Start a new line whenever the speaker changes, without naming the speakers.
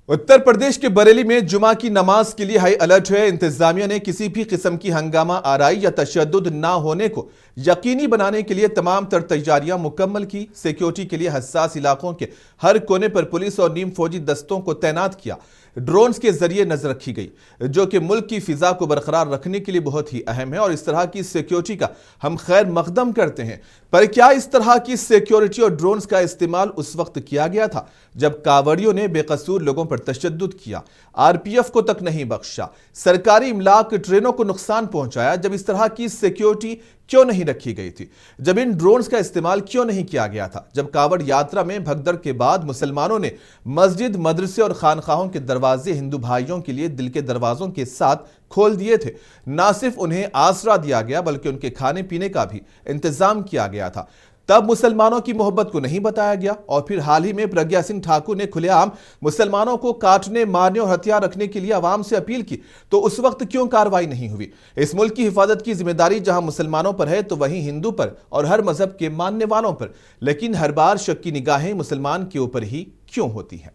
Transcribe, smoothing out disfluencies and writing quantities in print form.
उत्तर प्रदेश के बरेली में जुमा की नमाज के लिए हाई अलर्ट है। इंतजामिया ने किसी भी किस्म की हंगामा आराई या तशद्दुद ना होने को यकीनी बनाने के लिए तमाम तर तैयारियां मुकम्मल की। सिक्योरिटी के लिए हसास इलाकों के हर कोने पर पुलिस और नीम फौजी दस्तों को तैनात किया। ड्रोन्स के जरिए नजर रखी गई, जो कि मुल्क की फिजा को बरकरार रखने के लिए बहुत ही अहम है और इस तरह की सिक्योरिटी का हम खैर मकदम करते हैं। पर क्या इस तरह की सिक्योरिटी और ड्रोन्स का इस्तेमाल उस वक्त किया गया था जब कांवड़ियों ने बेकसूर लोगों पर तशद्दुद किया, आरपीएफ को तक नहीं बख्शा, सरकारी इमलाक ट्रेनों को नुकसान पहुंचाया? जब इस तरह की सिक्योरिटी क्यों नहीं रखी गई थी? जब इन ड्रोन्स का इस्तेमाल क्यों नहीं किया गया था? जब कांवड़ यात्रा में भगदड़ के बाद मुसलमानों ने मस्जिद, मदरसे और खानखाहों के दरवाजे हिंदू भाइयों के लिए दिल के दरवाजों के साथ खोल दिए थे। ना सिर्फ उन्हें आसरा दिया गया बल्कि उनके खाने पीने का भी इंतजाम किया गया था। तब मुसलमानों की मोहब्बत को नहीं बताया गया और फिर हाल ही में प्रज्ञा सिंह ठाकुर ने खुलेआम मुसलमानों को काटने, मारने और हथियार रखने के लिए आवाम से अपील की, तो उस वक्त क्यों कार्रवाई नहीं हुई? इस मुल्क की हिफाजत की जिम्मेदारी जहां मुसलमानों पर है तो वहीं हिंदू पर और हर मजहब के मानने वालों पर, लेकिन हर बार शक की निगाहें मुसलमान के ऊपर ही क्यों होती हैं?